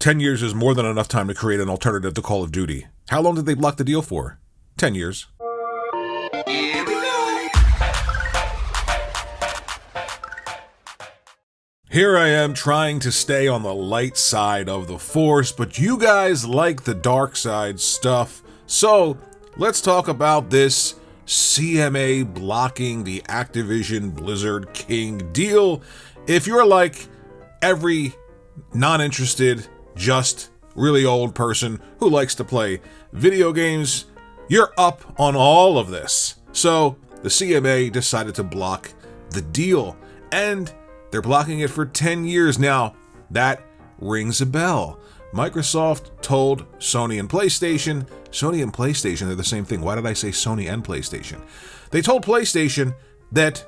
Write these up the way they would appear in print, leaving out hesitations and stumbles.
10 years is more than enough time to create an alternative to Call of Duty. How long did they block the deal for? 10 years. Here we go. Here I am trying to stay on the light side of the Force, but you guys like the dark side stuff. So let's talk about this CMA blocking the Activision Blizzard King deal. If you're like every non-interested, just really old person who likes to play video games, you're up on all of this. So the CMA decided to block the deal, and they're blocking it for 10 years. Now, that rings a bell. Microsoft told Sony and PlayStation, they're the same thing. Why did I say Sony and PlayStation? They told PlayStation that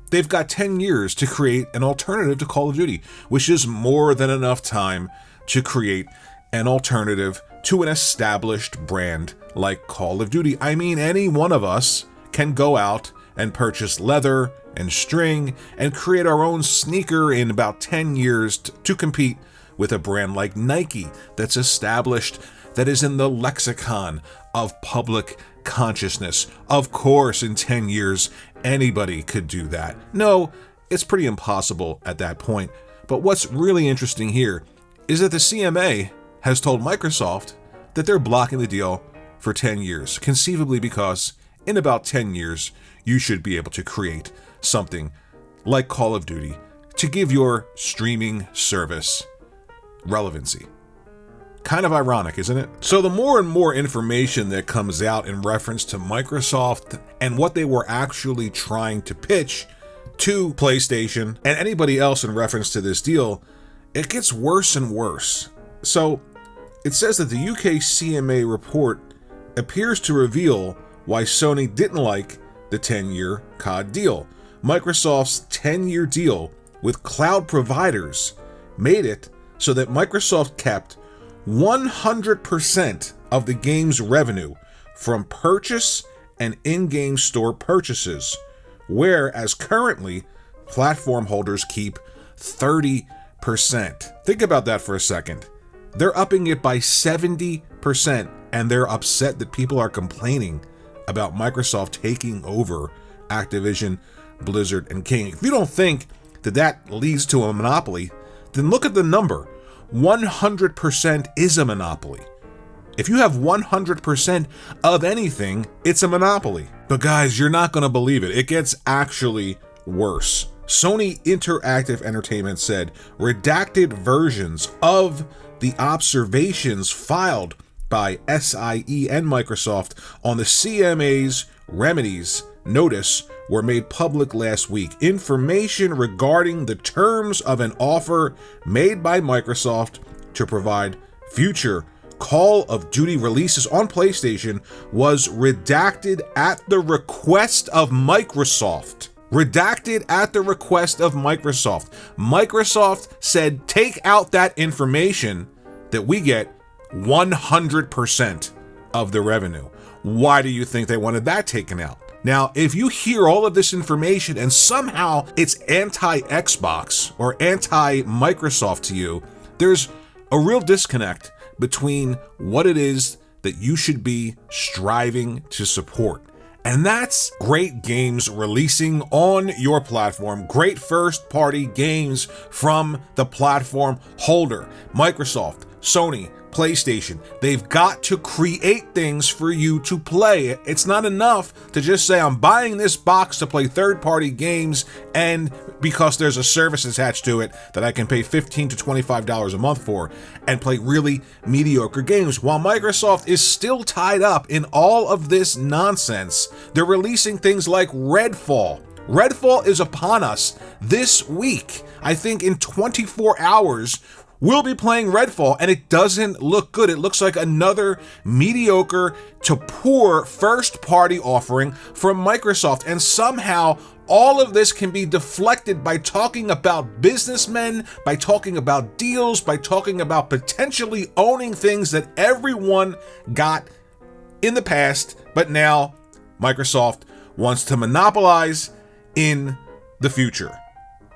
they've got 10 years to create an alternative to Call of Duty, which is more than enough time to create an alternative to an established brand like Call of Duty. I mean, any one of us can go out and purchase leather and string and create our own sneaker in about 10 years to compete with a brand like Nike that's established, that is in the lexicon of public consciousness. Of course, in 10 years, anybody could do that. No, it's pretty impossible at that point. But what's really interesting here is that the CMA has told Microsoft that they're blocking the deal for 10 years, conceivably because in about 10 years, you should be able to create something like Call of Duty to give your streaming service relevancy. Kind of ironic, isn't it? So the more and more information that comes out in reference to Microsoft and what they were actually trying to pitch to PlayStation and anybody else in reference to this deal, it gets worse and worse. So it says that the UK CMA report appears to reveal why Sony didn't like the 10-year COD deal. Microsoft's 10-year deal with cloud providers made it so that Microsoft kept 100% of the game's revenue from purchase and in-game store purchases, whereas currently platform holders keep 30%. Think about that for a second. They're upping it by 70%, and they're upset that people are complaining about Microsoft taking over Activision, Blizzard, and King. If you don't think that that leads to a monopoly, then look at the number. 100% is a monopoly. If you have 100% of anything, it's a monopoly. But guys, you're not going to believe it. It gets actually worse. Sony Interactive Entertainment said redacted versions of the observations filed by SIE and Microsoft on the CMA's remedies notice were made public last week. Information regarding the terms of an offer made by Microsoft to provide future Call of Duty releases on PlayStation was redacted at the request of Microsoft. Redacted at the request of Microsoft. Microsoft said, take out that information that we get 100% of the revenue. Why do you think they wanted that taken out? Now, if you hear all of this information and somehow it's anti-Xbox or anti-Microsoft to you, there's a real disconnect between what it is that you should be striving to support. And that's great games releasing on your platform, great first-party games from the platform holder. Microsoft, Sony, PlayStation, they've got to create things for you to play. It's not enough to just say, I'm buying this box to play third-party games, and because there's a service attached to it that I can pay $15 to $25 a month for and play really mediocre games. While Microsoft is still tied up in all of this nonsense, they're releasing things like Redfall. Redfall is upon us this week. I think in 24 hours, we'll be playing Redfall, and it doesn't look good. It looks like another mediocre to poor first-party offering from Microsoft, and somehow all of this can be deflected by talking about businessmen, by talking about deals, by talking about potentially owning things that everyone got in the past, but now Microsoft wants to monopolize in the future.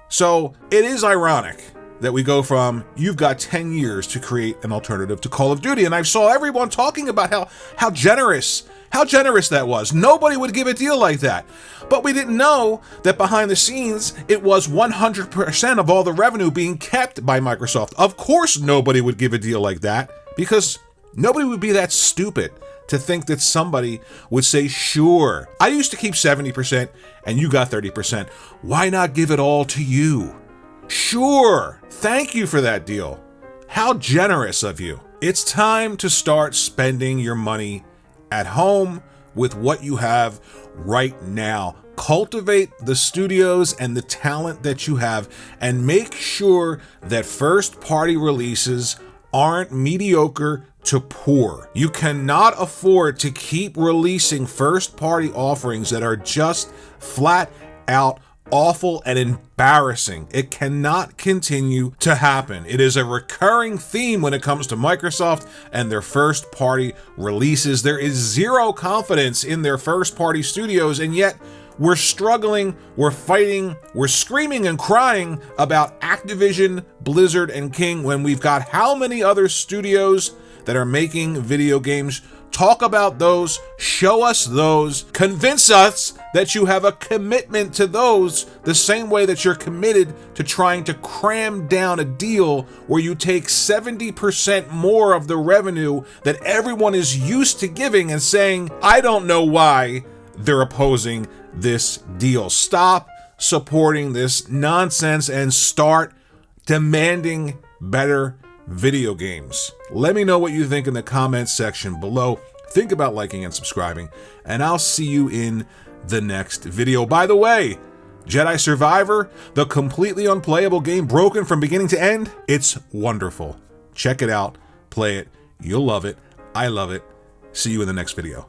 So it is ironic that we go from, you've got 10 years to create an alternative to Call of Duty. And I saw everyone talking about how generous that was. Nobody would give a deal like that. But we didn't know that behind the scenes, it was 100% of all the revenue being kept by Microsoft. Of course, nobody would give a deal like that, because nobody would be that stupid to think that somebody would say, sure, I used to keep 70% and you got 30%. Why not give it all to you? Sure, thank you for that deal. How generous of you. It's time to start spending your money at home with what you have right now. Cultivate the studios and the talent that you have, and make sure that first-party releases aren't mediocre to poor. You cannot afford to keep releasing first-party offerings that are just flat out awful and embarrassing. It cannot continue to happen. It is a recurring theme when it comes to Microsoft and their first-party releases. There is zero confidence in their first-party studios, and yet we're struggling, we're fighting, we're screaming and crying about Activision, Blizzard, and King when we've got how many other studios that are making video games. Talk about those, show us those, convince us that you have a commitment to those the same way that you're committed to trying to cram down a deal where you take 70% more of the revenue that everyone is used to giving and saying, I don't know why they're opposing this deal. Stop supporting this nonsense and start demanding better video games. Let me know what you think in the comments section below. Think about liking and subscribing, and I'll see you in the next video. By the way, Jedi Survivor, the completely unplayable game broken from beginning to end, it's wonderful. Check it out, play it, you'll love it, I love it. See you in the next video.